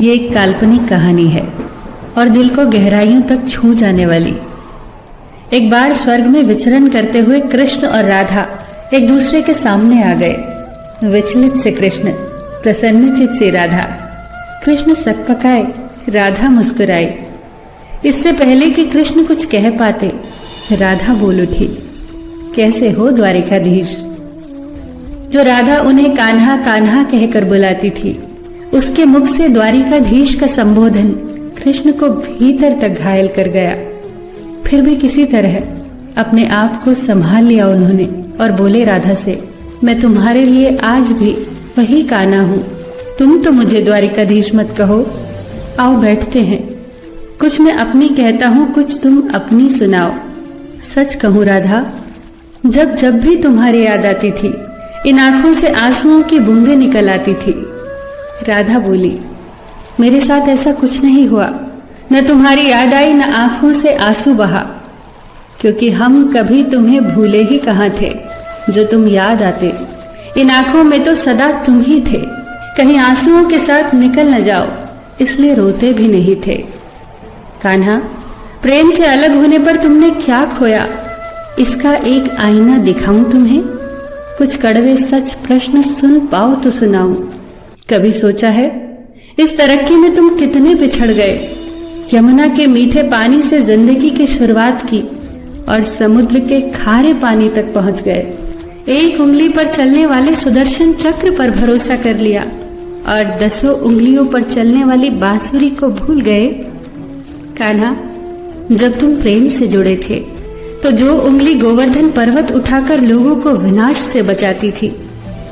ये एक काल्पनिक कहानी है और दिल को गहराइयों तक छू जाने वाली। एक बार स्वर्ग में विचरण करते हुए कृष्ण और राधा एक दूसरे के सामने आ गए। विचलित से कृष्ण, प्रसन्नचित से राधा। कृष्ण सकपकाए, राधा मुस्कुराई। इससे पहले कि कृष्ण कुछ कह पाते, राधा बोल उठी, कैसे हो द्वारिकाधीश। जो राधा उन्हें कान्हा कान्हा कहकर बुलाती थी, उसके मुख से द्वारिकाधीश का संबोधन कृष्ण को भीतर तक घायल कर गया। फिर भी किसी तरह अपने आप को संभाल लिया उन्होंने और बोले राधा से, मैं तुम्हारे लिए आज भी वही कान्हा हूं। तुम तो मुझे द्वारिकाधीश मत कहो। आओ बैठते हैं। कुछ मैं अपनी कहता हूं, कुछ तुम अपनी सुनाओ। सच कहूं राधा, जब जब भी तुम्हारी याद आती थी, इन आंखों से आंसुओं की बूंदें निकल आती थी। राधा बोली, मेरे साथ ऐसा कुछ नहीं हुआ। न तुम्हारी याद आई, न आंखों से आंसू बहा, क्योंकि हम कभी तुम्हें भूले ही कहाँ थे। जो तुम याद आते, इन आंखों में तो सदा तुम ही थे। कहीं आंसुओं के साथ निकल न जाओ, इसलिए रोते भी नहीं थे। कान्हा, प्रेम से अलग होने पर तुमने क्या खोया, इसका एक आईना दिखाऊं तुम्हें। कुछ कड़वे सच प्रश्न सुन पाओ तो सुनाऊं। कभी सोचा है इस तरक्की में तुम कितने पिछड़ गए। यमुना के मीठे पानी से जिंदगी की शुरुआत की और समुद्र के खारे पानी तक पहुंच गए। एक उंगली पर चलने वाले सुदर्शन चक्र पर भरोसा कर लिया और 10 उंगलियों पर चलने वाली बांसुरी को भूल गए। कान्हा, जब तुम प्रेम से जुड़े थे तो जो उंगली गोवर्धन पर्वत उठाकर लोगों को विनाश से बचाती थी,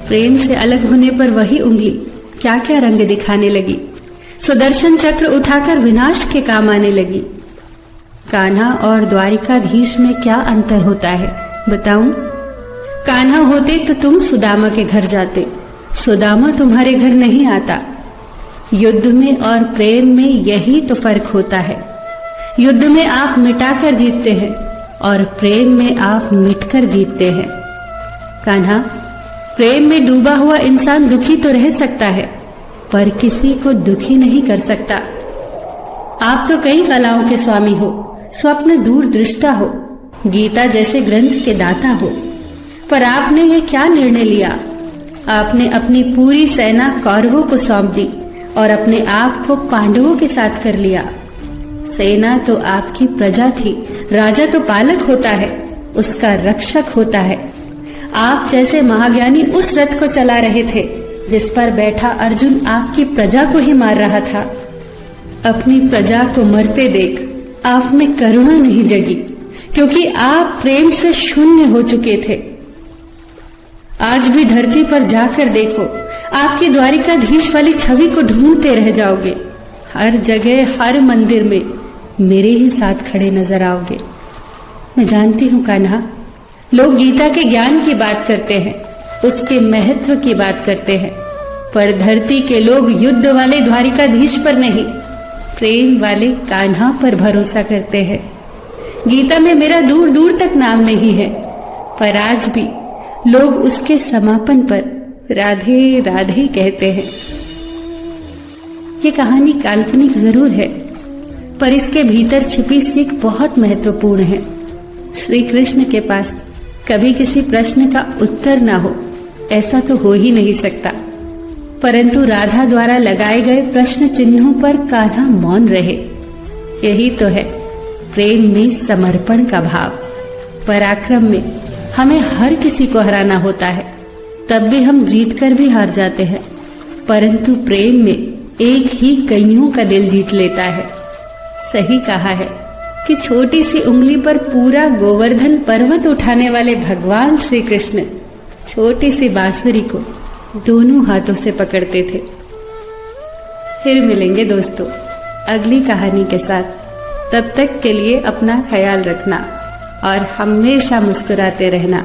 प्रेम से अलग होने पर वही उंगली क्या क्या रंग दिखाने लगी। सुदर्शन चक्र उठाकर विनाश के काम आने लगी। कान्हा और द्वारिकाधीश में क्या अंतर होता है बताऊं? कान्हा होते तो तुम सुदामा के घर जाते, सुदामा तुम्हारे घर नहीं आता। युद्ध में और प्रेम में यही तो फर्क होता है। युद्ध में आप मिटाकर जीतते हैं और प्रेम में आप मिटकर जीतते हैं। कान्हा, प्रेम में डूबा हुआ इंसान दुखी तो रह सकता है, पर किसी को दुखी नहीं कर सकता। आप तो कई कलाओं के स्वामी हो, स्वप्न दूर दृष्टा हो, गीता जैसे ग्रंथ के दाता हो, पर आपने ये क्या निर्णय लिया? आपने अपनी पूरी सेना कौरवों को सौंप दी और अपने आप को पांडवों के साथ कर लिया। सेना तो आपकी प्रजा थी, राजा तो पालक होता है, उसका रक्षक होता है। आप जैसे महाज्ञानी उस रथ को चला रहे थे जिस पर बैठा अर्जुन आपकी प्रजा को ही मार रहा था। अपनी प्रजा को मरते देख आप में करुणा नहीं जगी, क्योंकि आप प्रेम से शून्य हो चुके थे। आज भी धरती पर जाकर देखो, आपकी द्वारिकाधीश वाली छवि को ढूंढते रह जाओगे। हर जगह, हर मंदिर में मेरे ही साथ खड़े नजर आओगे। मैं जानती हूँ कान्हा, लोग गीता के ज्ञान की बात करते हैं, उसके महत्व की बात करते हैं, पर धरती के लोग युद्ध वाले द्वारिकाधीश पर नहीं, प्रेम वाले कान्हा पर भरोसा करते हैं। गीता में मेरा दूर दूर तक नाम नहीं है, पर आज भी लोग उसके समापन पर राधे राधे कहते हैं। ये कहानी काल्पनिक जरूर है, पर इसके भीतर छिपी सीख बहुत महत्वपूर्ण है। श्री कृष्ण के पास कभी किसी प्रश्न का उत्तर ना हो, ऐसा तो हो ही नहीं सकता, परंतु राधा द्वारा लगाए गए प्रश्न चिन्हों पर कान्हा मौन रहे। यही तो है प्रेम में समर्पण का भाव। पराक्रम में हमें हर किसी को हराना होता है, तब भी हम जीतकर भी हार जाते हैं, परंतु प्रेम में एक ही कईयों का दिल जीत लेता है। सही कहा है कि छोटी सी उंगली पर पूरा गोवर्धन पर्वत उठाने वाले भगवान श्री कृष्ण छोटी सी बांसुरी को दोनों हाथों से पकड़ते थे। फिर मिलेंगे दोस्तों अगली कहानी के साथ। तब तक के लिए अपना ख्याल रखना और हमेशा मुस्कुराते रहना।